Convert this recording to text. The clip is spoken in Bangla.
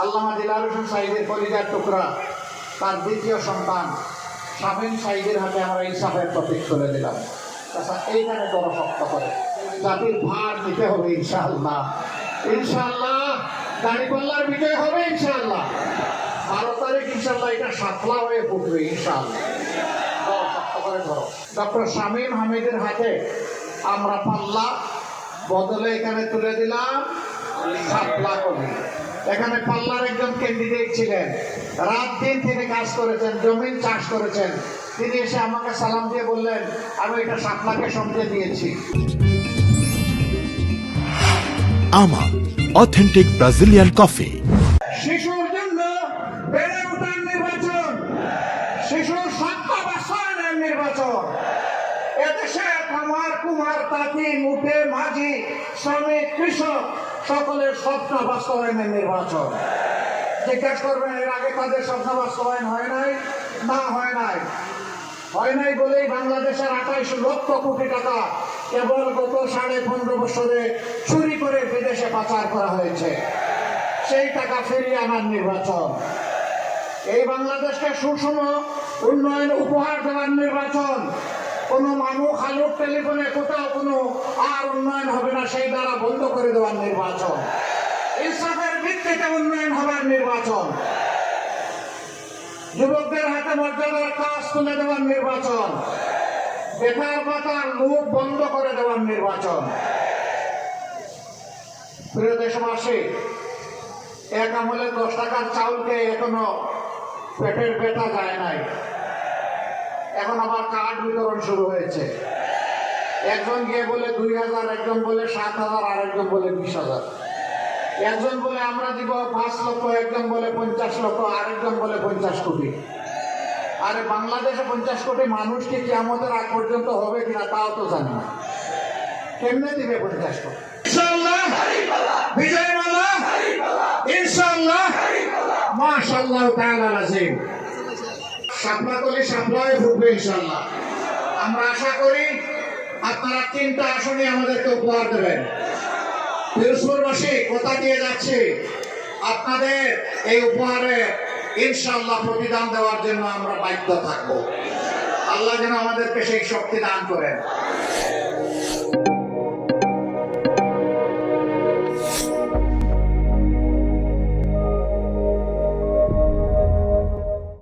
আল্লামা দিলার হোসেন সাইদের কলিজার টুকরা তার দ্বিতীয় সন্তান শামীম সাইদের হাতে আমরা ইনসাফের প্রতীক তুলে দিলাম। আচ্ছা, এইখানে বড় শক্ত করে জাতির ভার নিতে হবে ইনশাআল্লাহ। ইনশাআল্লাহ দাঁড়িপাল্লার বিজয় হবে ইনশাআল্লাহ। 12 তারিখ ইনশাআল্লাহ এটা সাতলা হয়ে ফুটবে ইনশাআল্লাহ। শক্ত করে ধরো। ডক্টর শামীম হামিদের হাতে আমরা পাল্লা বদলে এখানে তুলে দিলাম সাতলা করে। এখানে পাল্লার একজন ক্যান্ডিডেট ছিলেন, রাত দিন তিনি কাজ করেছেন, জমিন চাষ করেছেন। তিনি এসে আমাকে সালাম দিয়ে বললেন, আমি এটা সাতলাকে সমঝে দিয়েছি। আমা অথেন্টিক ব্রাজিলিয়ান কফি। শিশুর জন্য বেড়ে ওঠার নির্বাচন, শিশুর সত্য বাস্তবায়নের নির্বাচন। এদেশে খামার কুমার তাঁতি মুঠে মাঝি শ্রমিক কৃষক সকলের স্বপ্ন বাস্তবায়নের নির্বাচন। জিজ্ঞাসা করবেন এর আগে তাদের স্বপ্ন বাস্তবায়ন হয় নাই? না, হয় নাই। হয় নাই বলেই বাংলাদেশের 28 লক্ষ কোটি টাকা কেবল গত 15.5 বছরে চুরি করে বিদেশে পাচার করা হয়েছে। সেই টাকা ফিরিয়ে আনার নির্বাচন। এই বাংলাদেশকে সুষম উন্নয়ন উপহার দেওয়ার নির্বাচন। কোনো মানুষ আলোক টেলিফোনে কোথাও কোনো আর উন্নয়ন হবে না, সেই দ্বারা বন্ধ করে দেওয়ার নির্বাচন। ইনসাফের ভিত্তিতে উন্নয়ন হবার নির্বাচন। যুবকদের হাতে মর্যাদার কাজ তুলে দেওয়ার নির্বাচন। বেকার ভাতার লুট বন্ধ করে দেওয়ার নির্বাচন। প্রিয় দেশবাসী, এক আমলে 10 টাকার চাউলকে এখনো পেটের ব্যথা যায় নাই। এখন আবার কার্ড বিতরণ শুরু হয়েছে। একজন গিয়ে বলে 2000, একজন বলে 7000, আর একজন বলে 20000। একজন বলে আমরা দিব 5 লক্ষ, একজন বলে 50 লক্ষ, আরেকজন বলে 50 কোটি। আরে বাংলাদেশে 50 কোটি মানুষ কি কিয়ামতের আগ পর্যন্ত হবে কিনা তাও তো জানি না। কেমনে দিবে 50 কোটি? ইনশাআল্লাহ বিজয় মালা, ইনশাআল্লাহ মাশাআল্লাহ তাআলা আজিম। শাপলাকলি শাপলায় ফুটবে ইনশাআল্লাহ। আমরা আশা করি আপনারা 3টা আসনে আমাদেরকে উপহার দেবেন। পিরোজপুরবাসী কথা দিয়ে যাচ্ছে, আপনাদের এই উপহারে ইনশাআল্লাহ প্রতিদান দেওয়ার জন্য আমরা বাধ্য থাকবো। আল্লাহ যেন আমাদেরকে সেই শক্তি দান করেন।